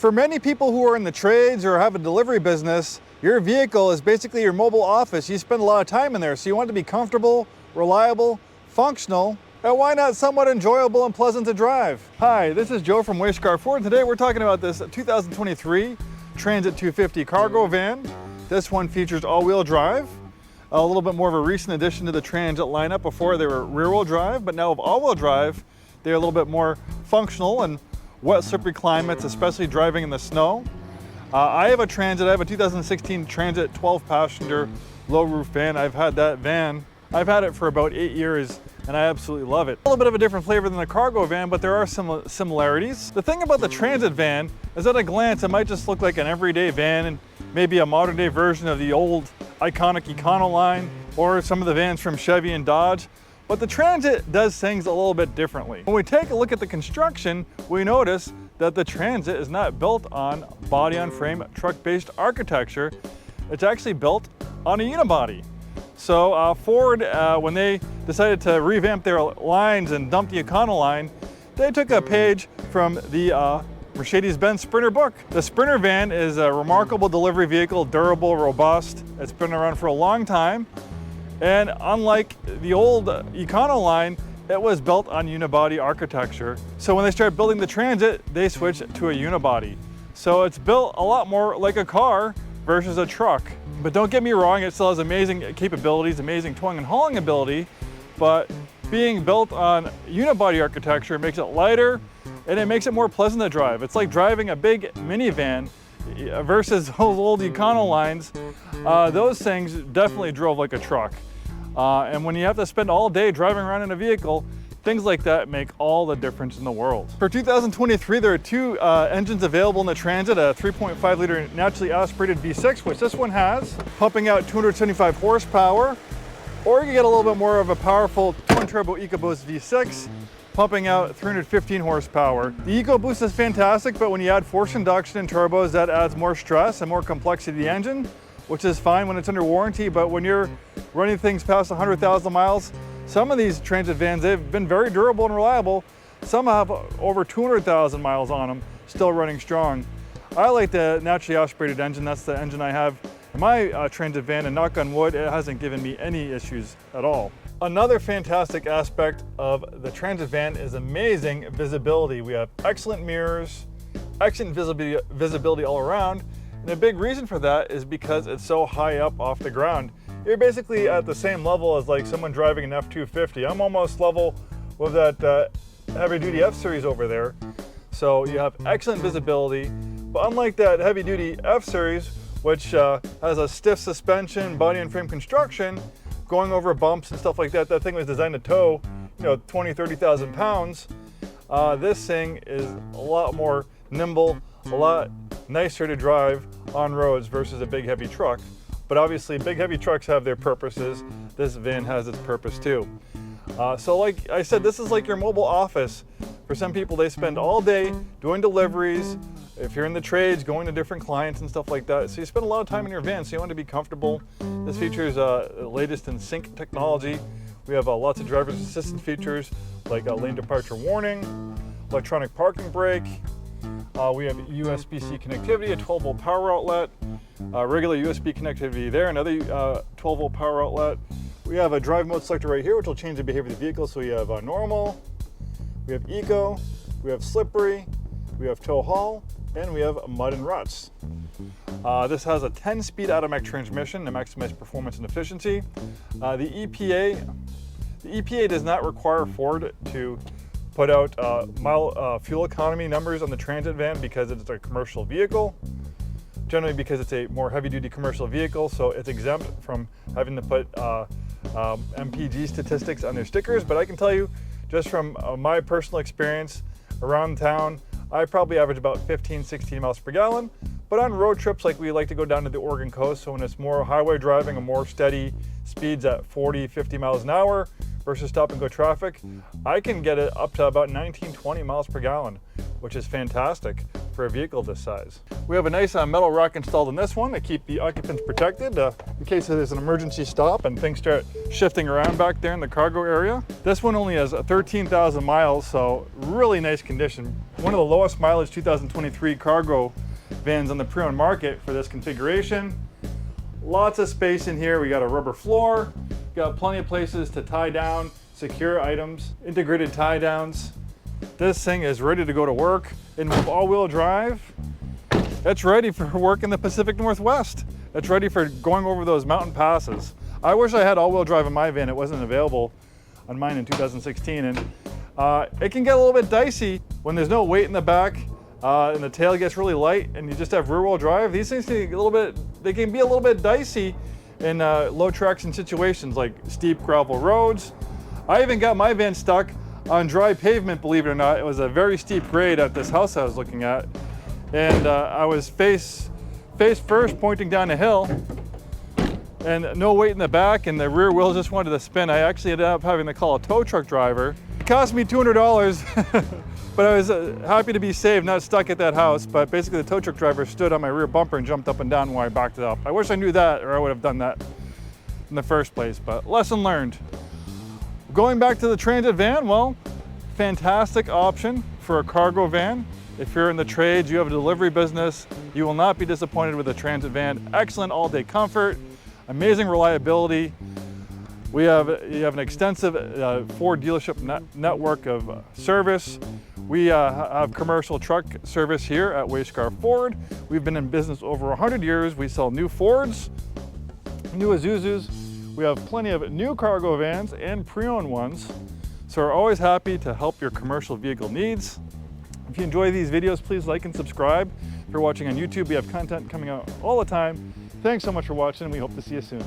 For many people who are in the trades or have a delivery business, your vehicle is basically your mobile office. You spend a lot of time in there, so you want it to be comfortable, reliable, functional, and why not somewhat enjoyable and pleasant to drive? Hi, this is Joe from Scarff Ford. Today we're talking about this 2023 Transit-250 cargo van. This one features all-wheel drive, a little bit more of a recent addition to the Transit lineup. Before they were rear-wheel drive, but now with all-wheel drive, they're a little bit more functional and wet, slippery climates, especially driving in the snow. I have a Transit. I have a 2016 Transit 12-passenger low-roof van. I've had that van. I've had it for about 8 years, and I absolutely love it. A little bit of a different flavor than the cargo van, but there are some similarities. The thing about the Transit van is at a glance, it might just look like an everyday van and maybe a modern-day version of the old iconic Econoline or some of the vans from Chevy and Dodge. But the Transit does things a little bit differently. When we take a look at the construction, we notice that the Transit is not built on body-on-frame truck-based architecture. It's actually built on a unibody. So Ford, when they decided to revamp their lines and dump the Econoline, they took a page from the Mercedes-Benz Sprinter book. The Sprinter van is a remarkable delivery vehicle, durable, robust. It's been around for a long time. And unlike the old Econoline, it was built on unibody architecture. So when they started building the Transit, they switched to a unibody. So it's built a lot more like a car versus a truck. But don't get me wrong, it still has amazing capabilities, amazing towing and hauling ability, but being built on unibody architecture makes it lighter and it makes it more pleasant to drive. It's like driving a big minivan versus those old Econolines. Those things definitely drove like a truck. And when you have to spend all day driving around in a vehicle, things like that make all the difference in the world. For 2023, there are two engines available in the Transit, a 3.5 liter naturally aspirated V6, which this one has, pumping out 275 horsepower, or you get a little bit more of a powerful twin turbo EcoBoost V6, pumping out 315 horsepower. The EcoBoost is fantastic, but when you add forced induction and turbos, that adds more stress and more complexity to the engine, which is fine when it's under warranty, but when you're running things past 100,000 miles, some of these Transit vans, they've been very durable and reliable. Some have over 200,000 miles on them, still running strong. I like the naturally aspirated engine. That's the engine I have in my Transit van, and knock on wood, it hasn't given me any issues at all. Another fantastic aspect of the Transit van is amazing visibility. We have excellent mirrors, excellent visibility all around, and a big reason for that is because it's so high up off the ground. You're basically at the same level as like someone driving an F250. I'm almost level with that heavy-duty F-Series over there. So you have excellent visibility, but unlike that heavy-duty F-Series, which has a stiff suspension, body and frame construction, going over bumps and stuff like that, that thing was designed to tow, 20, 30,000 pounds. This thing is a lot more nimble, a lot nicer to drive on roads versus a big heavy truck. But obviously big heavy trucks have their purposes. This van has its purpose too. So like I said, this is like your mobile office. For some people, they spend all day doing deliveries. If you're in the trades, going to different clients and stuff like that. So you spend a lot of time in your van, so you want to be comfortable. This features the latest in sync technology. We have lots of driver's assistance features like lane departure warning, electronic parking brake. We have USB-C connectivity, a 12-volt power outlet, regular USB connectivity there, another 12-volt power outlet. We have a drive mode selector right here, which will change the behavior of the vehicle. So we have normal, we have eco, we have slippery, we have tow haul, and we have mud and ruts. This has a 10-speed automatic transmission to maximize performance and efficiency. The EPA does not require Ford to put out fuel economy numbers on the Transit van because it's a commercial vehicle. Generally because it's a more heavy-duty commercial vehicle, so it's exempt from having to put MPG statistics on their stickers. But I can tell you, just from my personal experience around town, I probably average about 15, 16 miles per gallon. But on road trips, like we like to go down to the Oregon coast, so when it's more highway driving and more steady speeds at 40, 50 miles an hour versus stop and go traffic, I can get it up to about 19, 20 miles per gallon, which is fantastic for a vehicle this size. We have a nice metal rack installed in this one to keep the occupants protected in case there's an emergency stop and things start shifting around back there in the cargo area. This one only has 13,000 miles, so really nice condition. One of the lowest mileage 2023 cargo vans on the pre-owned market for this configuration. Lots of space in here. We got a rubber floor, got plenty of places to tie down, secure items, integrated tie downs. This thing is ready to go to work, and with all-wheel drive, it's ready for work in the Pacific Northwest. It's ready for going over those mountain passes. I wish I had all-wheel drive in my van. It wasn't available on mine in 2016, and it can get a little bit dicey when there's no weight in the back and the tail gets really light and you just have rear-wheel drive. These things can be a little bit dicey in low traction situations like steep gravel roads. I even got my van stuck on dry pavement, believe it or not. It was a very steep grade at this house I was looking at. And I was face first pointing down a hill and no weight in the back and the rear wheels just wanted to spin. I actually ended up having to call a tow truck driver. It cost me $200, but I was happy to be saved, not stuck at that house. But basically the tow truck driver stood on my rear bumper and jumped up and down while I backed it up. I wish I knew that, or I would have done that in the first place, but lesson learned. Going back to the Transit van, well, fantastic option for a cargo van. If you're in the trades, you have a delivery business, you will not be disappointed with a Transit van. Excellent all-day comfort, amazing reliability. You have an extensive Ford dealership network of service. We have commercial truck service here at Scarff Ford. We've been in business over 100 years. We sell new Fords, new Isuzus. We have plenty of new cargo vans and pre-owned ones. So we're always happy to help your commercial vehicle needs. If you enjoy these videos, please like and subscribe. If you're watching on YouTube, we have content coming out all the time. Thanks so much for watching, and we hope to see you soon.